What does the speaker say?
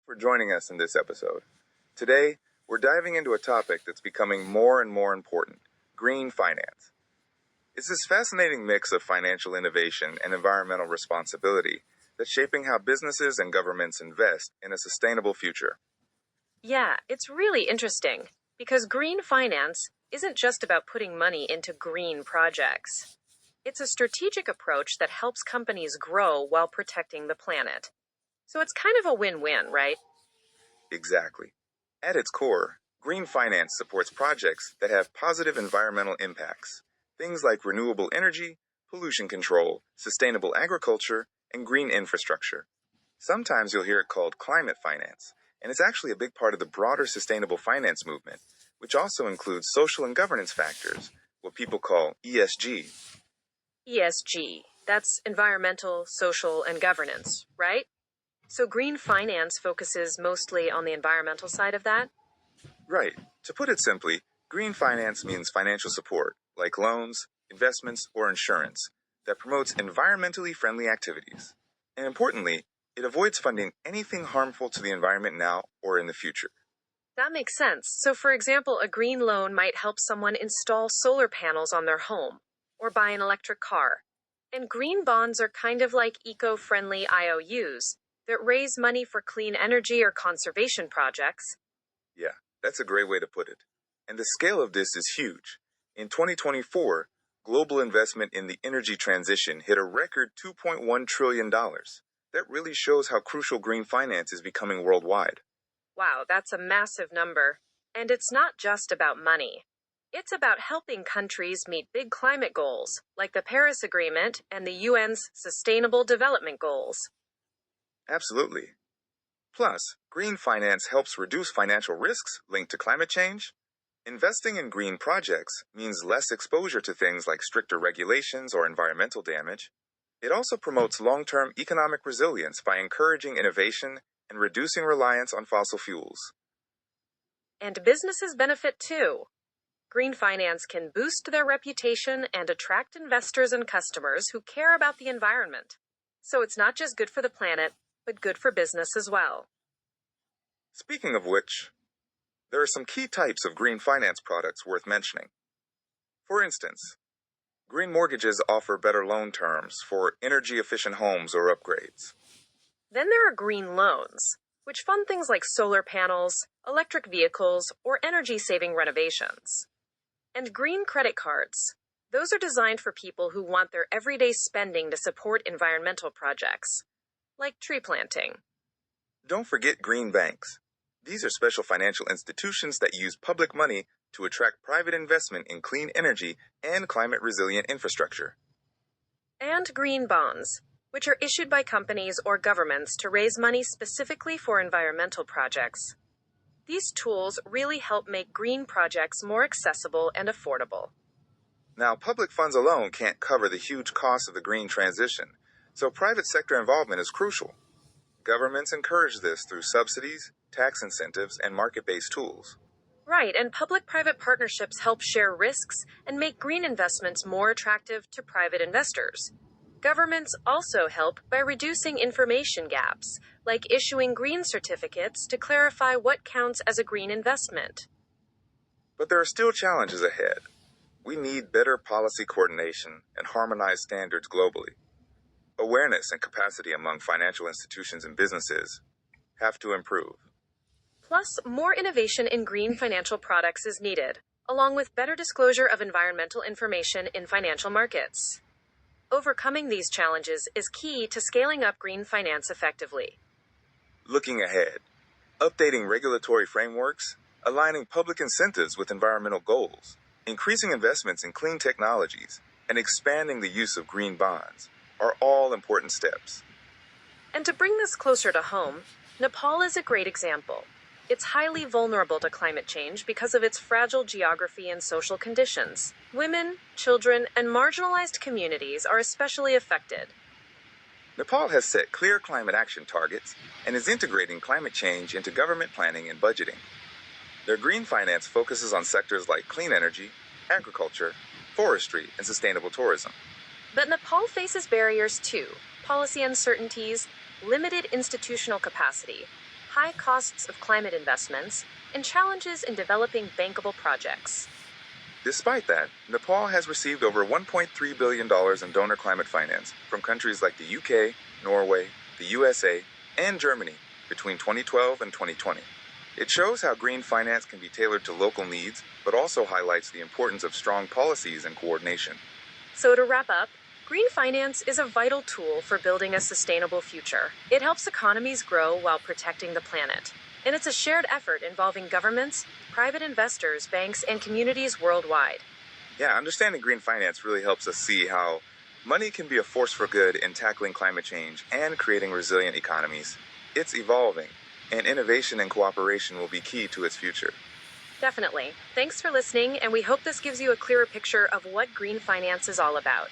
for joining us in this episode. Today, we're diving into a topic that's becoming more and more important: green finance. It's this fascinating mix of financial innovation and environmental responsibility that's shaping how businesses and governments invest in a sustainable future. Yeah, it's really interesting because green finance isn't just about putting money into green projects. It's a strategic approach that helps companies grow while protecting the planet. So it's kind of a win-win, right? Exactly. At its core, green finance supports projects that have positive environmental impacts. Things like renewable energy, pollution control, sustainable agriculture, and green infrastructure. Sometimes you'll hear it called climate finance, and it's actually a big part of the broader sustainable finance movement, which also includes social and governance factors, what people call ESG. ESG, that's environmental, social, and governance, right? So green finance focuses mostly on the environmental side of that? Right. To put it simply, green finance means financial support, like loans, investments, or insurance, that promotes environmentally friendly activities. And importantly, it avoids funding anything harmful to the environment now or in the future. That makes sense. So, for example, a green loan might help someone install solar panels on their home or buy an electric car. And green bonds are kind of like eco-friendly IOUs that raise money for clean energy or conservation projects. Yeah, that's a great way to put it. And the scale of this is huge. In 2024, global investment in the energy transition hit a record $2.1 trillion. That really shows how crucial green finance is becoming worldwide. Wow, that's a massive number. And it's not just about money. It's about helping countries meet big climate goals, like the Paris Agreement and the UN's Sustainable Development Goals. Absolutely. Plus, green finance helps reduce financial risks linked to climate change. Investing in green projects means less exposure to things like stricter regulations or environmental damage. It also promotes long-term economic resilience by encouraging innovation and reducing reliance on fossil fuels. And businesses benefit too. Green finance can boost their reputation and attract investors and customers who care about the environment. So it's not just good for the planet, but good for business as well. Speaking of which, there are some key types of green finance products worth mentioning. For instance, green mortgages offer better loan terms for energy-efficient homes or upgrades. Then there are green loans, which fund things like solar panels, electric vehicles, or energy-saving renovations. And green credit cards. Those are designed for people who want their everyday spending to support environmental projects, like tree planting. Don't forget green banks. These are special financial institutions that use public money to attract private investment in clean energy and climate-resilient infrastructure. And green bonds, which are issued by companies or governments to raise money specifically for environmental projects. These tools really help make green projects more accessible and affordable. Now, public funds alone can't cover the huge costs of the green transition, so private sector involvement is crucial. Governments encourage this through subsidies, tax incentives, and market-based tools. Right, and public-private partnerships help share risks and make green investments more attractive to private investors. Governments also help by reducing information gaps, like issuing green certificates to clarify what counts as a green investment. But there are still challenges ahead. We need better policy coordination and harmonized standards globally. Awareness and capacity among financial institutions and businesses have to improve. Plus, more innovation in green financial products is needed, along with better disclosure of environmental information in financial markets. Overcoming these challenges is key to scaling up green finance effectively. Looking ahead, updating regulatory frameworks, aligning public incentives with environmental goals, increasing investments in clean technologies, and expanding the use of green bonds are all important steps. And to bring this closer to home, Nepal is a great example. It's highly vulnerable to climate change because of its fragile geography and social conditions. Women, children, and marginalized communities are especially affected. Nepal has set clear climate action targets and is integrating climate change into government planning and budgeting. Their green finance focuses on sectors like clean energy, agriculture, forestry, and sustainable tourism. But Nepal faces barriers too: policy uncertainties, limited institutional capacity, high costs of climate investments, and challenges in developing bankable projects. Despite that, Nepal has received over $1.3 billion in donor climate finance from countries like the UK, Norway, the USA, and Germany between 2012 and 2020. It shows how green finance can be tailored to local needs, but also highlights the importance of strong policies and coordination. So, to wrap up, green finance is a vital tool for building a sustainable future. It helps economies grow while protecting the planet. And it's a shared effort involving governments, private investors, banks, and communities worldwide. Yeah, understanding green finance really helps us see how money can be a force for good in tackling climate change and creating resilient economies. It's evolving, and innovation and cooperation will be key to its future. Definitely. Thanks for listening, and we hope this gives you a clearer picture of what green finance is all about.